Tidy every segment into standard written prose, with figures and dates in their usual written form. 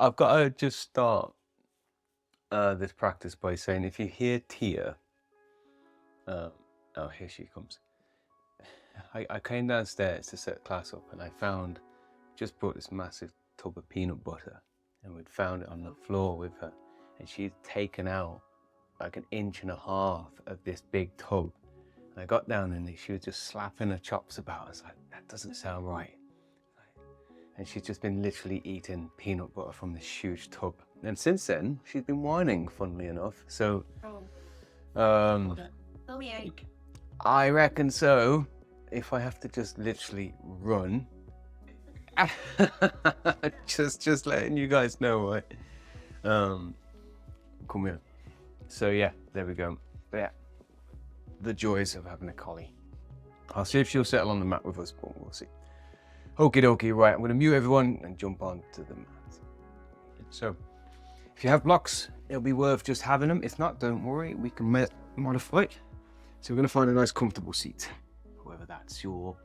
I've got to just start this practice by saying, if you hear Tia, oh, here she comes. I came downstairs to set class up, and I just brought this massive tub of peanut butter, and we'd found it on the floor with her, and she'd taken out like 1.5 inches of this big tub. And I got down and she was just slapping her chops about. I was like, that doesn't sound right. And she's just been literally eating peanut butter from this huge tub. And since then, she's been whining, funnily enough. So, I reckon so. If I have to just literally run, just letting you guys know, right? Come here. So yeah, there we go. But yeah, the joys of having a collie. I'll see if she'll settle on the mat with us, but we'll see. Okie dokie, right, I'm going to mute everyone and jump on to the mat. So, if you have blocks, it'll be worth just having them. If not, don't worry, we can modify it. So we're going to find a nice comfortable seat, whether that's your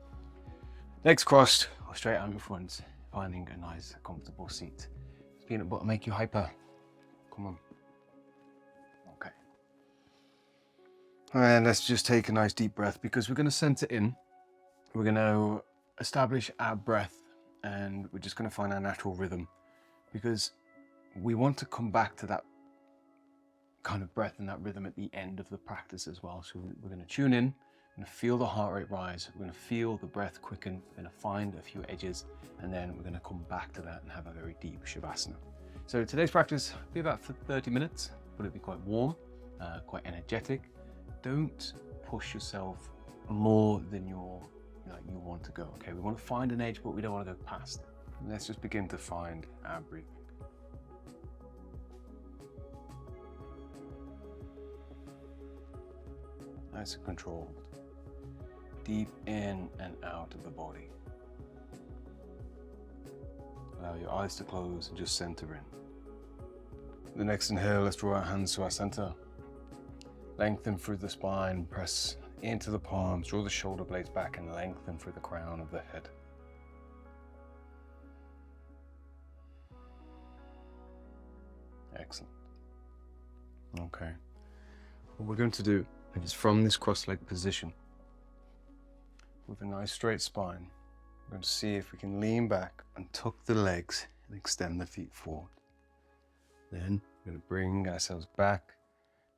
legs crossed or straight out in front, finding a nice comfortable seat. Does peanut butter make you hyper? Come on. Okay. And let's just take a nice deep breath, because we're going to center in. We're going to establish our breath, and we're just going to find our natural rhythm, because we want to come back to that kind of breath and that rhythm at the end of the practice as well. So we're going to tune in, we're going to feel the heart rate rise, we're going to feel the breath quicken, we're going to find a few edges, and then we're going to come back to that and have a very deep Shavasana. So today's practice will be about 30 minutes, but it'll be quite warm, quite energetic. Don't push yourself more than you want to go. Okay, we want to find an edge, but we don't want to go past it. Let's just begin to find our breathing. Nice and controlled. Deep in and out of the body. Allow your eyes to close and just center in. The next inhale, let's draw our hands to our center. Lengthen through the spine, press into the palms, draw the shoulder blades back and lengthen through the crown of the head. Excellent. Okay. What we're going to do is, from this cross-legged position, with a nice straight spine, we're going to see if we can lean back and tuck the legs and extend the feet forward. Then we're going to bring ourselves back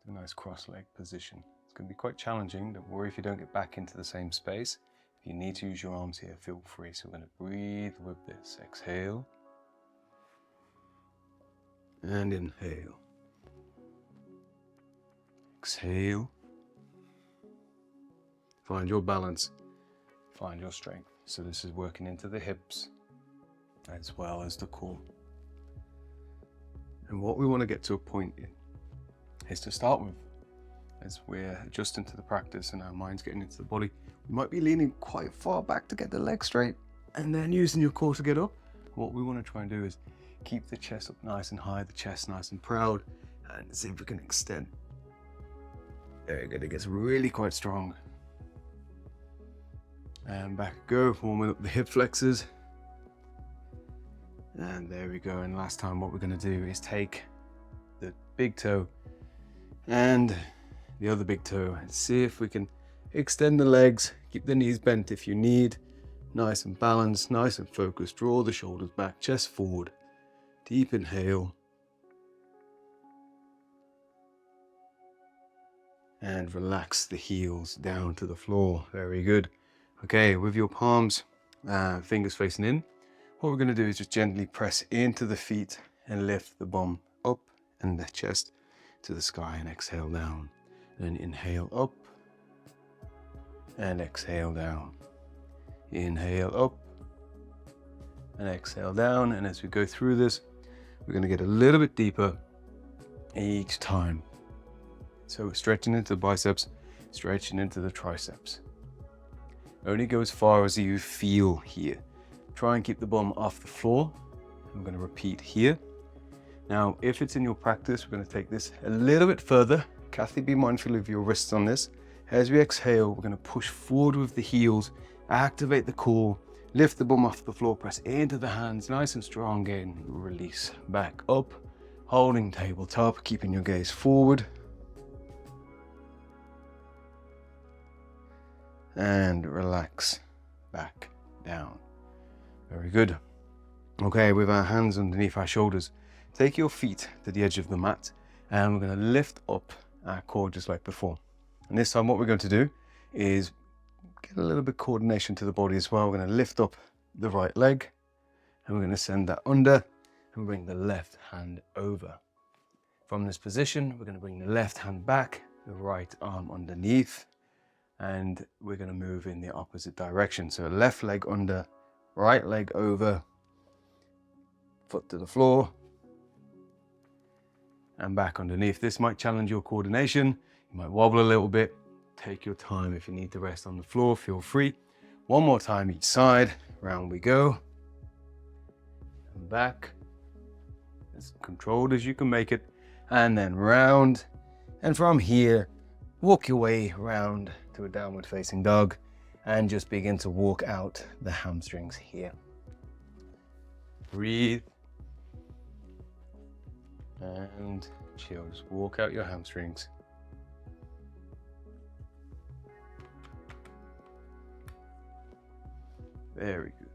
to a nice cross-legged position. It's going to be quite challenging. Don't worry if you don't get back into the same space. If you need to use your arms here, feel free. So we're going to breathe with this. Exhale and inhale. Exhale. Find your balance, find your strength. So this is working into the hips as well as the core. And what we want to get to a point in is, to start with, as we're adjusting to the practice and our mind's getting into the body, we might be leaning quite far back to get the legs straight, and then using your core to get up. What we want to try and do is keep the chest up nice and high, the chest nice and proud, and see if we can extend. Very good, it gets really quite strong. And back go, warming up the hip flexors. And there we go. And last time, what we're going to do is take the big toe and the other big toe and see if we can extend the legs, keep the knees bent if you need. Nice and balanced, nice and focused. Draw the shoulders back, chest forward. Deep inhale. And relax the heels down to the floor. Very good. Okay, with your palms, fingers facing in, what we're going to do is just gently press into the feet and lift the bum up and the chest to the sky, and exhale down. Then inhale up and exhale down. Inhale up and exhale down. And as we go through this, we're going to get a little bit deeper each time. So stretching into the biceps, stretching into the triceps. Only go as far as you feel here. Try and keep the bum off the floor. I'm going to repeat here. Now, if it's in your practice, we're going to take this a little bit further. Kathy, be mindful of your wrists on this. As we exhale, we're going to push forward with the heels, activate the core, Lift the bum off the floor, press into the hands, nice and strong again. Release back up, holding tabletop, keeping your gaze forward. And relax back down. Very good. Okay, with our hands underneath our shoulders, take your feet to the edge of the mat and we're going to lift up our core just like before. And this time what we're going to do is get a little bit of coordination to the body as well. We're going to lift up the right leg and we're going to send that under and bring the left hand over. From this position, we're going to bring the left hand back, the right arm underneath, and we're going to move in the opposite direction. So left leg under, right leg over, foot to the floor, and back underneath. This might challenge your coordination. You might wobble a little bit. Take your time. If you need to rest on the floor, feel free. One more time each side. Round we go. And back. As controlled as you can make it. And then round. And from here, walk your way round to a downward facing dog and just begin to walk out the hamstrings here. Breathe. And chill, just walk out your hamstrings. Very good.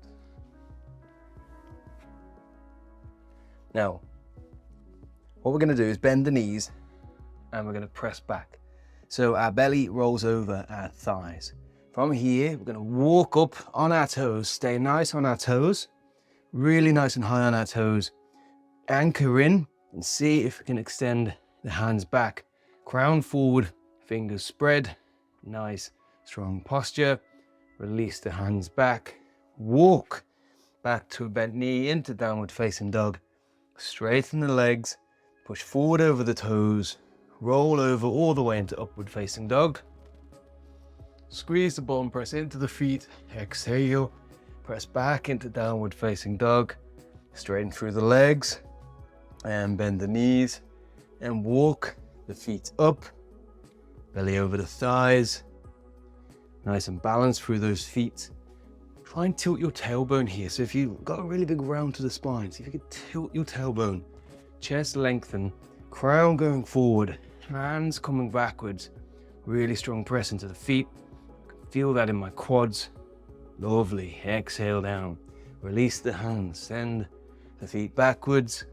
Now, what we're going to do is bend the knees and we're going to press back. So our belly rolls over our thighs. From here, we're going to walk up on our toes, stay nice on our toes, really nice and high on our toes. Anchor in and see if we can extend the hands back. Crown forward, fingers spread, nice strong posture. Release the hands back. Walk back to a bent knee into downward facing dog. Straighten the legs, push forward over the toes, roll over all the way into upward facing dog. Squeeze the bottom, press into the feet, exhale, press back into downward facing dog. Straighten through the legs and bend the knees and walk the feet up, belly over the thighs, nice and balanced through those feet. Try and tilt your tailbone here. So if you've got a really big round to the spine, see if you can tilt your tailbone, chest lengthen, crown going forward, hands coming backwards, really strong press into the feet. Feel that in my quads. Lovely. Exhale down. Release the hands. Send the feet backwards.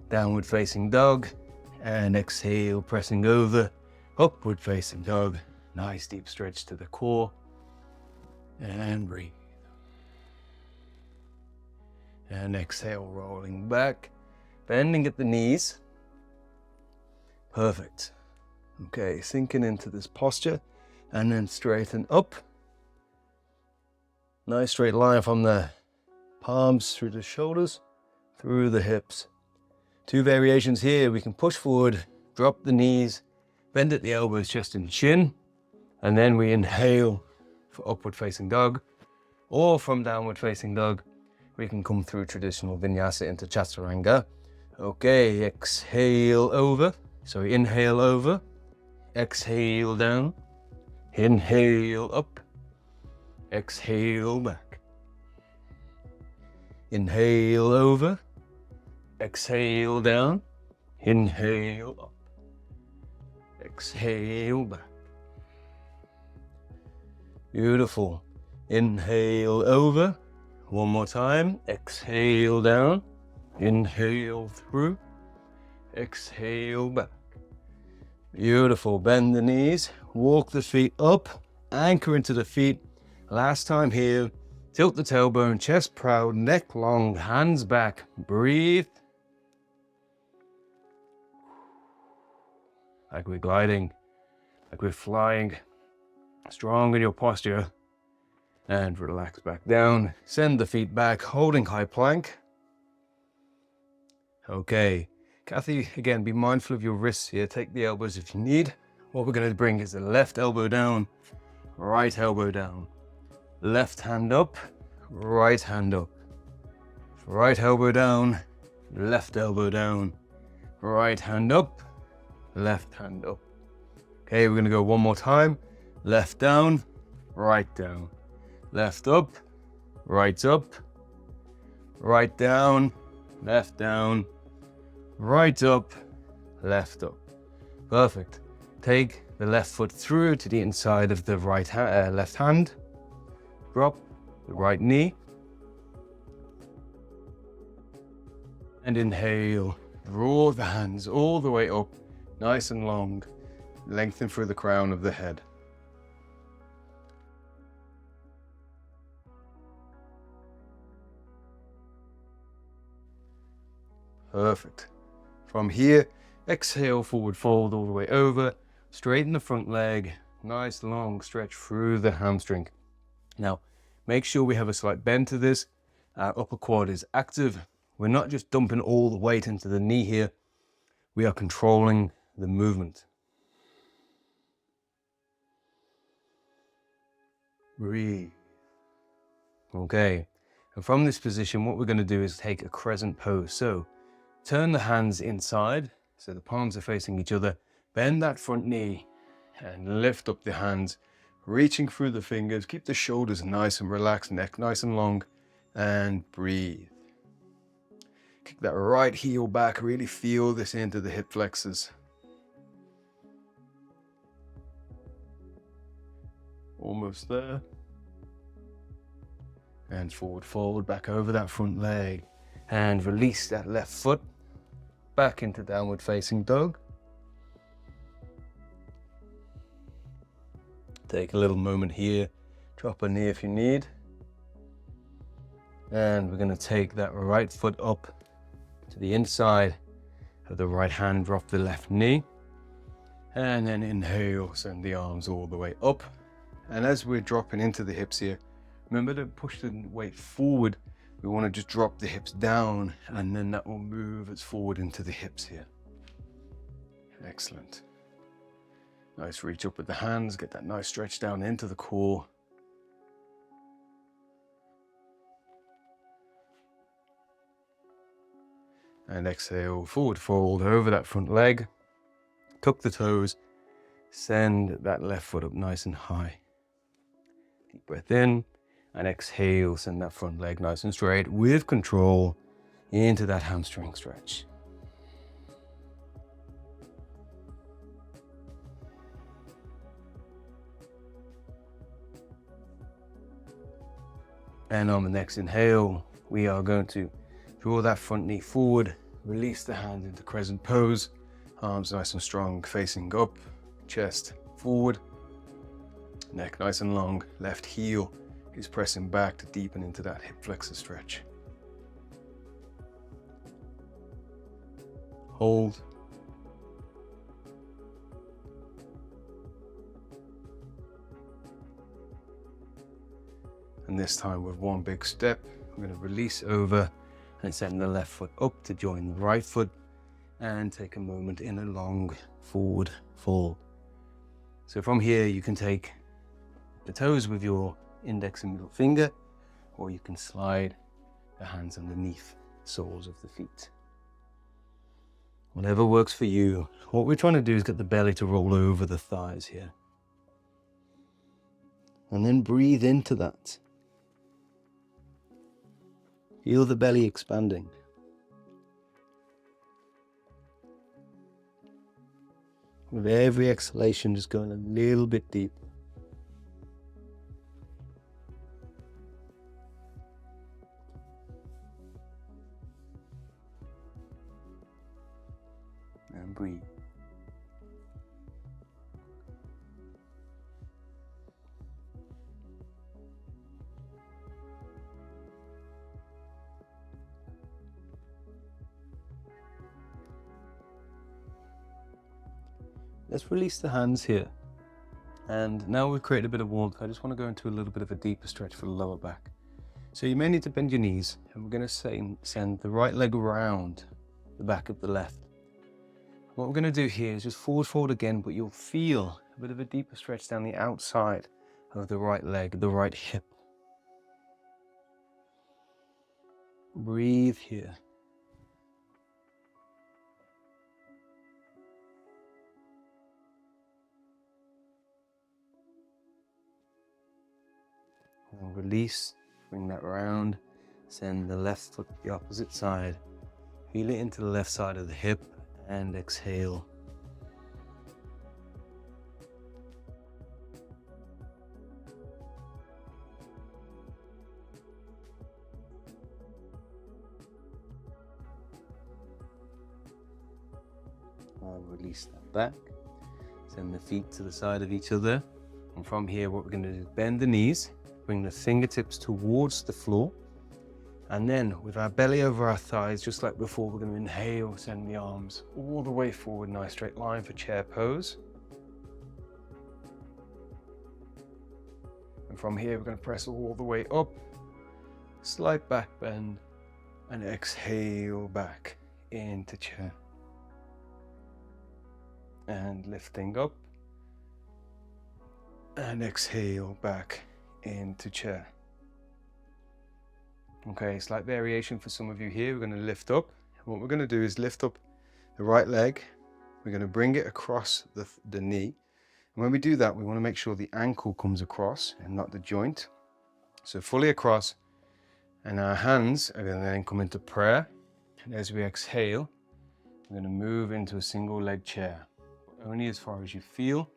Downward facing dog. And exhale, pressing over. Upward facing dog. Nice deep stretch to the core. And breathe. And exhale, rolling back. Bending at the knees. Perfect. Okay, sinking into this posture. And then straighten up. Nice straight line from the palms through the shoulders, through the hips. Two variations here. We can push forward, drop the knees, bend at the elbows, chest and chin, and then we inhale for upward facing dog, or from downward facing dog, we can come through traditional vinyasa into chaturanga. Okay, exhale over. So inhale over, exhale down, inhale up, exhale back. Inhale over, exhale down, inhale up, exhale back. Beautiful. Inhale over, one more time, exhale down, inhale through, exhale back. Beautiful. Bend the knees, walk the feet up, anchor into the feet. Last time here, tilt the tailbone, chest proud, neck long, hands back, breathe. Like we're gliding, like we're flying. Strong in your posture. And relax back down. Send the feet back, holding high plank. Okay. Kathy, again, be mindful of your wrists here. Take the elbows if you need. What we're going to bring is the left elbow down, right elbow down. Left hand up, right hand up. Right elbow down, left elbow down. Right hand up, left hand up. Okay, we're going to go one more time. Left down, right down. Left up, right up, right down, right up, left up. Perfect. Take the left foot through to the inside of the left hand. Drop the right knee. And inhale. Draw the hands all the way up, nice and long. Lengthen through the crown of the head. Perfect. From here, exhale, forward fold all the way over. Straighten the front leg. Nice long stretch through the hamstring. Now, make sure we have a slight bend to this. Our upper quad is active. We're not just dumping all the weight into the knee here. We are controlling the movement. Breathe. Okay. And from this position, what we're going to do is take a crescent pose. So turn the hands inside, so the palms are facing each other. Bend that front knee and lift up the hands, reaching through the fingers. Keep the shoulders nice and relaxed, neck nice and long, and breathe. Kick that right heel back, really feel this into the hip flexors. Almost there. And forward fold back over that front leg. And release that left foot back into downward facing dog. Take a little moment here. Drop a knee if you need. And we're going to take that right foot up to the inside of the right hand. Drop the left knee. And then inhale, send the arms all the way up. And as we're dropping into the hips here, remember to push the weight forward. We want to just drop the hips down, and then that will move us forward into the hips here. Excellent. Nice reach up with the hands, get that nice stretch down into the core. And exhale, forward fold over that front leg. Tuck the toes, send that left foot up nice and high. Deep breath in, and exhale, send that front leg nice and straight with control into that hamstring stretch. And on the next inhale, we are going to draw that front knee forward, release the hands into crescent pose, arms nice and strong, facing up, chest forward, neck nice and long, left heel is pressing back to deepen into that hip flexor stretch. Hold. And this time with one big step, I'm going to release over and send the left foot up to join the right foot and take a moment in a long forward fold. So from here, you can take the toes with your index and middle finger, or you can slide the hands underneath the soles of the feet. Whatever works for you. What we're trying to do is get the belly to roll over the thighs here. And then breathe into that. Feel the belly expanding. With every exhalation, just going a little bit deeper. And breathe. Let's release the hands here. And now we've created a bit of warmth. I just want to go into a little bit of a deeper stretch for the lower back. So you may need to bend your knees, and we're going to send the right leg around the back of the left. What we're going to do here is just forward fold again, but you'll feel a bit of a deeper stretch down the outside of the right leg, the right hip. Breathe here. And release Bring that round. Send the left foot the opposite side. Feel it into the left side of the hip and exhale. And release that back. Send the feet to the side of each other. And from here, what we're going to do is bend the knees, bring the fingertips towards the floor. And then with our belly over our thighs, just like before, we're going to inhale, send the arms all the way forward, nice straight line for chair pose. And from here, we're going to press all the way up, slight back bend, and exhale back into chair. And lifting up, and exhale back into chair. Okay, slight variation for some of you here. We're going to lift up. What we're going to do is lift up the right leg. We're going to bring it across the knee. And when we do that, we want to make sure the ankle comes across and not the joint. So fully across. And our hands are going to then come into prayer. And as we exhale, we're going to move into a single leg chair. Only as far as you feel.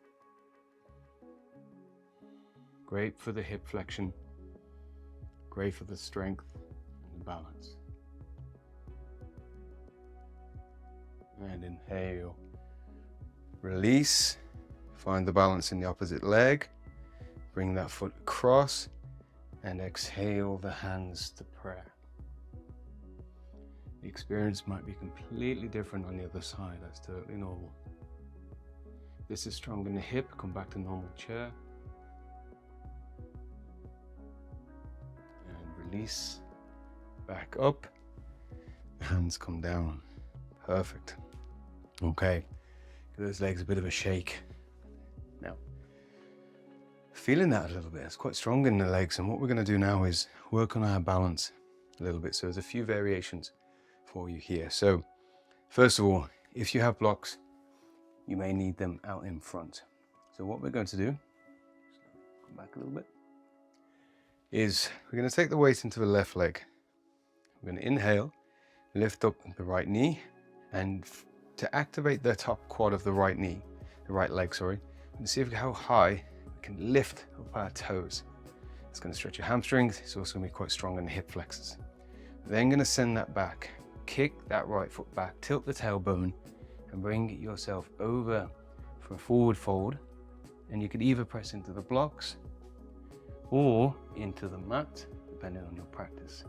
Great for the hip flexion. Great for the strength and the balance. And inhale. Release. Find the balance in the opposite leg. Bring that foot across. And exhale the hands to prayer. The experience might be completely different on the other side. That's totally normal. If this is strong in the hip, come back to normal chair. Release, back up, hands come down. Perfect. Okay, give those legs a bit of a shake. Now, feeling that a little bit, it's quite strong in the legs, and what we're going to do now is work on our balance a little bit. So there's a few variations for you here. So first of all, if you have blocks, you may need them out in front. So what we're going to do, come back a little bit, is we're going to take the weight into the left leg. We're going to inhale, lift up the right knee, and to activate the top quad of the right knee, the right leg, sorry, and see how high we can lift up our toes. It's going to stretch your hamstrings. It's also going to be quite strong in the hip flexors. Then going to send that back, kick that right foot back, tilt the tailbone, and bring yourself over for a forward fold. And you could either press into the blocks or into the mat, depending on your practice.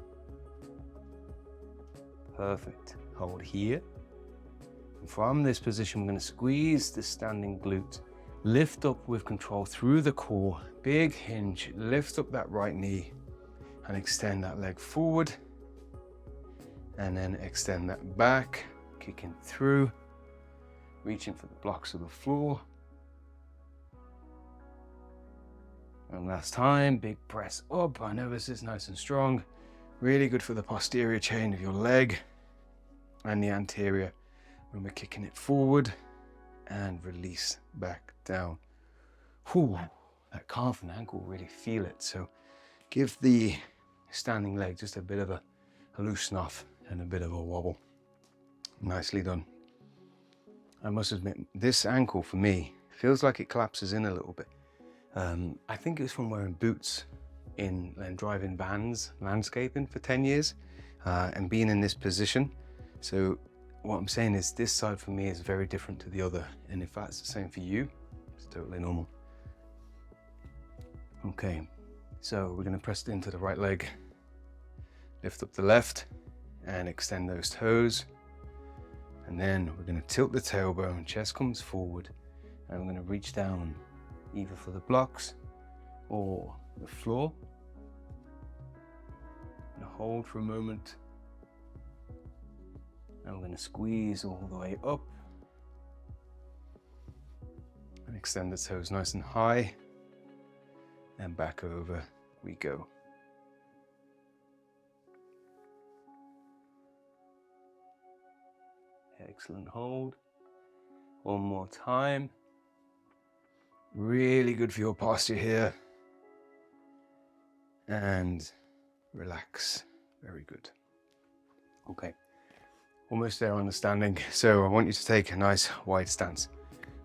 Perfect. Hold here. And from this position, we're going to squeeze the standing glute. Lift up with control through the core. Big hinge. Lift up that right knee and extend that leg forward. And then extend that back, kicking through, reaching for the blocks of the floor. And last time, big press up. I know this is nice and strong. Really good for the posterior chain of your leg and the anterior when we're kicking it forward, and release back down. Whew, that calf and ankle really feel it. So give the standing leg just a bit of a loosen off and a bit of a wobble. Nicely done. I must admit, this ankle for me feels like it collapses in a little bit. I think it was from wearing boots and driving vans, landscaping for 10 years, and being in this position. So what I'm saying is this side for me is very different to the other. And if that's the same for you, it's totally normal. Okay, so we're going to press it into the right leg, lift up the left and extend those toes. And then we're going to tilt the tailbone, chest comes forward, and we're going to reach down either for the blocks or the floor. And hold for a moment. And we're going to squeeze all the way up. And extend the toes nice and high. And back over we go. Excellent hold. One more time. Really good for your posture here. And relax. Very good. Okay, almost there on the standing. So I want you to take a nice wide stance.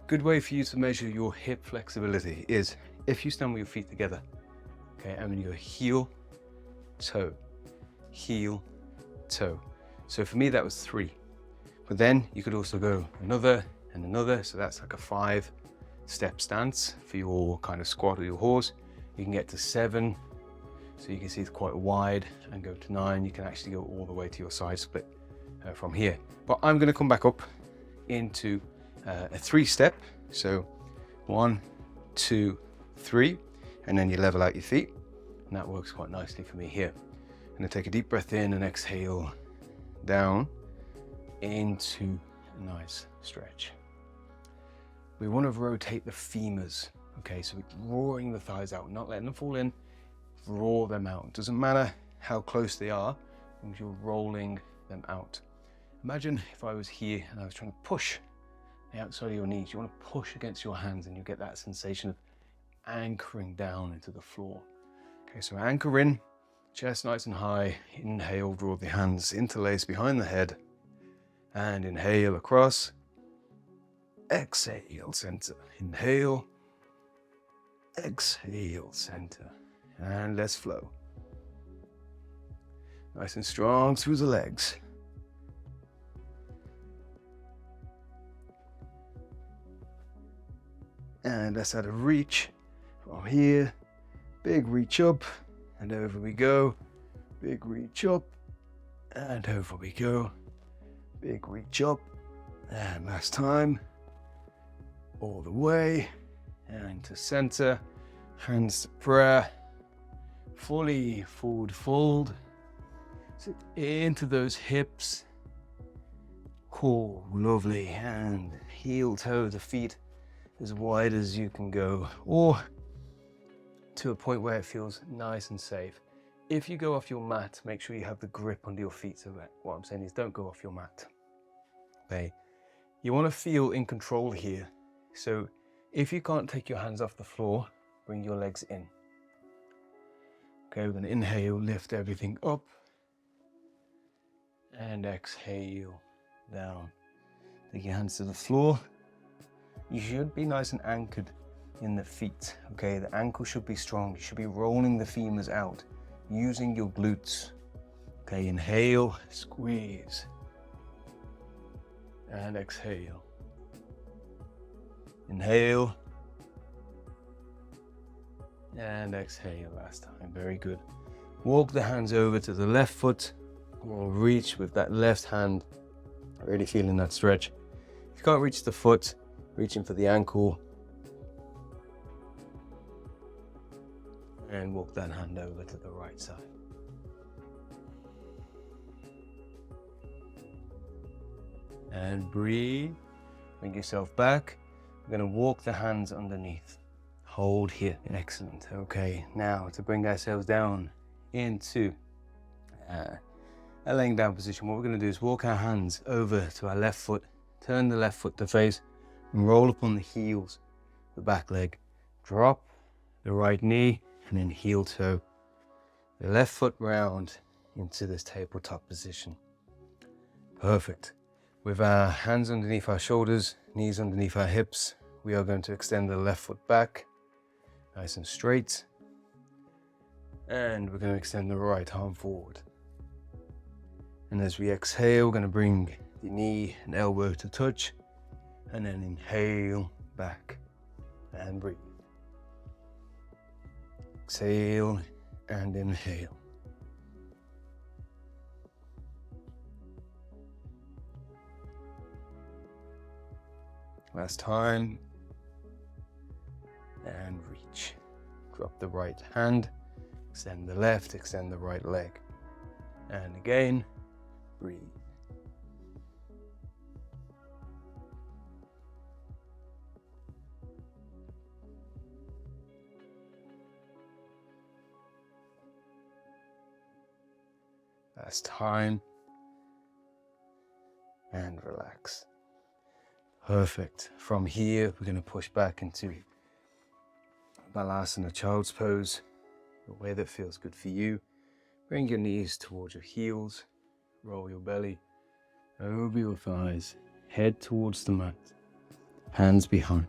Good way for you to measure your hip flexibility is if you stand with your feet together. Okay, I'm gonna go heel, toe, heel, toe. So for me that was 3. But then you could also go another and another. So that's like a 5-step stance for your kind of squat or your horse. You can get to 7. So you can see it's quite wide, and go to 9. You can actually go all the way to your side split from here. But I'm going to come back up into a 3-step. So 1, 2, 3, and then you level out your feet. And that works quite nicely for me here. I'm going to take a deep breath in and exhale down into a nice stretch. We want to rotate the femurs. Okay, so we're drawing the thighs out, not letting them fall in. Draw them out. It doesn't matter how close they are, as long as you're rolling them out. Imagine if I was here and I was trying to push the outside of your knees. You want to push against your hands and you get that sensation of anchoring down into the floor. Okay, so anchor in, chest nice and high. Inhale, draw the hands interlace behind the head. And inhale across. Exhale, center. Inhale. Exhale, center. And let's flow. Nice and strong through the legs. And let's add a reach from here. Big reach up, and over we go. Big reach up, and over we go. Big reach up, and last time. All the way, and to center. Hands to prayer. Fully forward fold. Sit into those hips. Cool, lovely. And heel toe the feet as wide as you can go, or to a point where it feels nice and safe. If you go off your mat, make sure you have the grip under your feet. So what I'm saying is don't go off your mat. Okay, you want to feel in control here. So if you can't take your hands off the floor, bring your legs in. Okay, we're going to inhale, lift everything up, and exhale down. Take your hands to the floor. You should be nice and anchored in the feet. Okay, the ankle should be strong. You should be rolling the femurs out, using your glutes. Okay, inhale, squeeze, and exhale. Inhale, and exhale last time. Very good. Walk the hands over to the left foot, or reach with that left hand. Really feeling that stretch. If you can't reach the foot, reaching for the ankle, and walk that hand over to the right side. And breathe. Bring yourself back. We're going to walk the hands underneath. Hold here. Excellent. Okay, now to bring ourselves down into a laying down position, what we're going to do is walk our hands over to our left foot, turn the left foot to face, and roll up on the heels, the back leg. Drop the right knee, and then heel toe. The left foot round into this tabletop position. Perfect. With our hands underneath our shoulders, knees underneath our hips, we are going to extend the left foot back, nice and straight. And we're going to extend the right arm forward. And as we exhale, we're going to bring the knee and elbow to touch. And then inhale, back, and breathe. Exhale, and inhale. Last time. And reach. Drop the right hand. Extend the left, extend the right leg. And again, breathe. Last time. And relax. Perfect. From here, we're going to push back into Balasana, child's pose, the way that feels good for you. Bring your knees towards your heels, roll your belly over your thighs, head towards the mat, hands behind.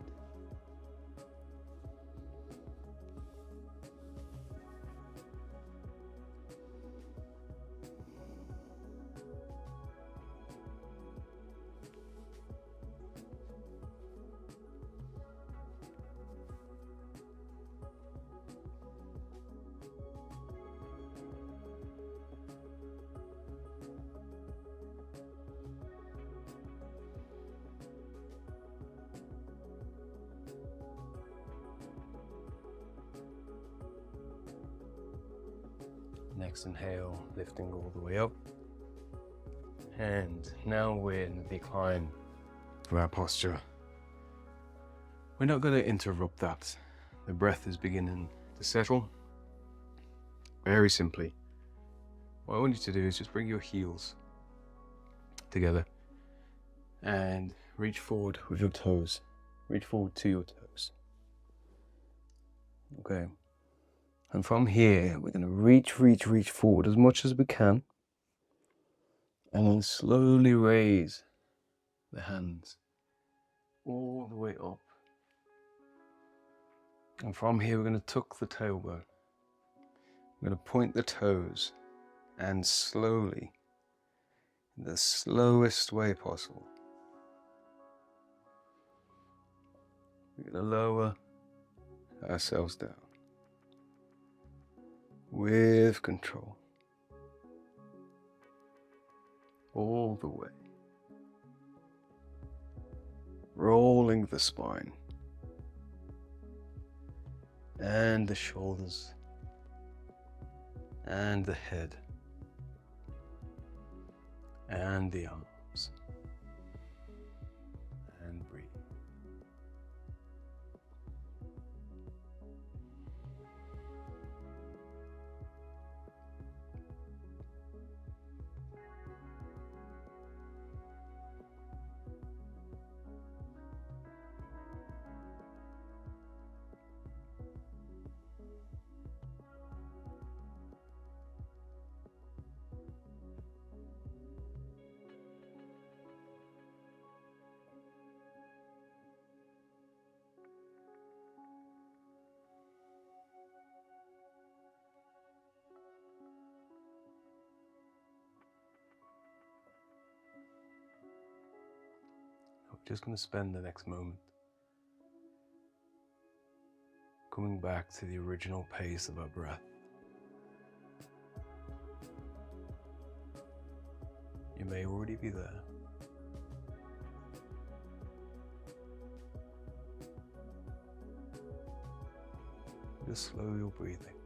Next inhale, lifting all the way up. And now we're in the decline for our posture. We're not going to interrupt that. The breath is beginning to settle. Very simply, what I want you to do is just bring your heels together and reach forward with your toes. Reach forward to your toes. Okay. And from here, we're going to reach forward as much as we can. And then slowly raise the hands all the way up. And from here, we're going to tuck the tailbone. We're going to point the toes and slowly, in the slowest way possible, we're going to lower ourselves down with control. All the way. Rolling the spine and the shoulders and the head and the arms, and breathe. We're just going to spend the next moment coming back to the original pace of our breath. You may already be there. Just slow your breathing.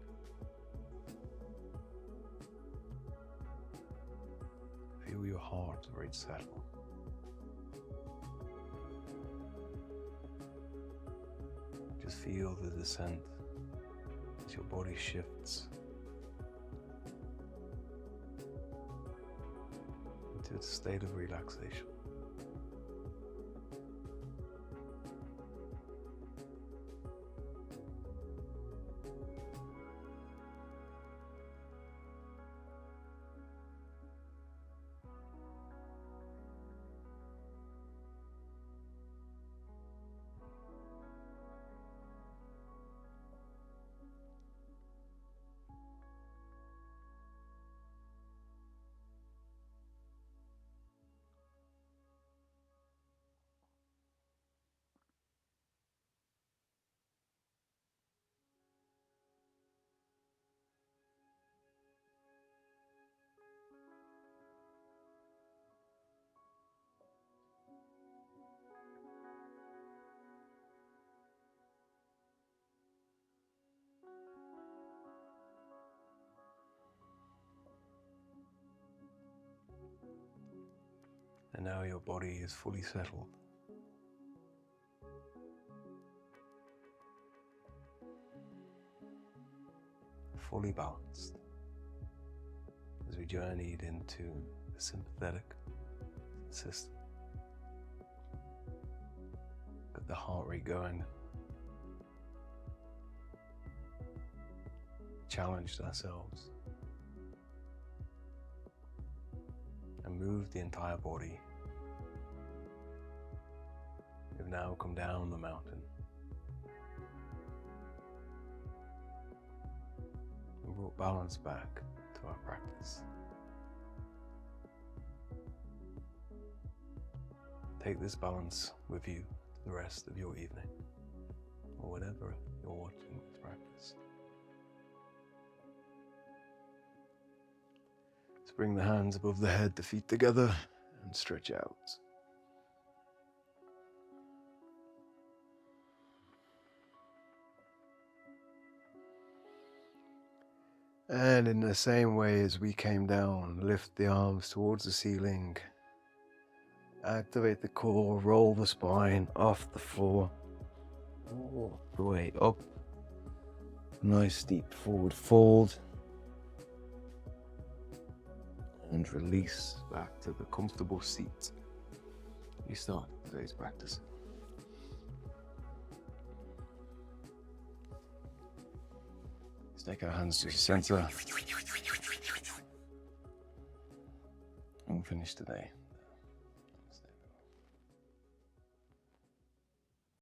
Feel your heart rate settle. Just feel the descent as your body shifts into a state of relaxation. And now your body is fully settled. Fully balanced as we journeyed into the sympathetic system. Got the heart rate going. Challenged ourselves moved the entire body. We've now come down the mountain. We brought balance back to our practice. Take this balance with you to the rest of your evening, or whatever you're watching this practice. So bring the hands above the head, the feet together, and stretch out. And in the same way as we came down, lift the arms towards the ceiling. Activate the core, roll the spine off the floor, all the way up. Nice deep forward fold. And release back to the comfortable seat you start today's practice. Let's take our hands to the center and finish today.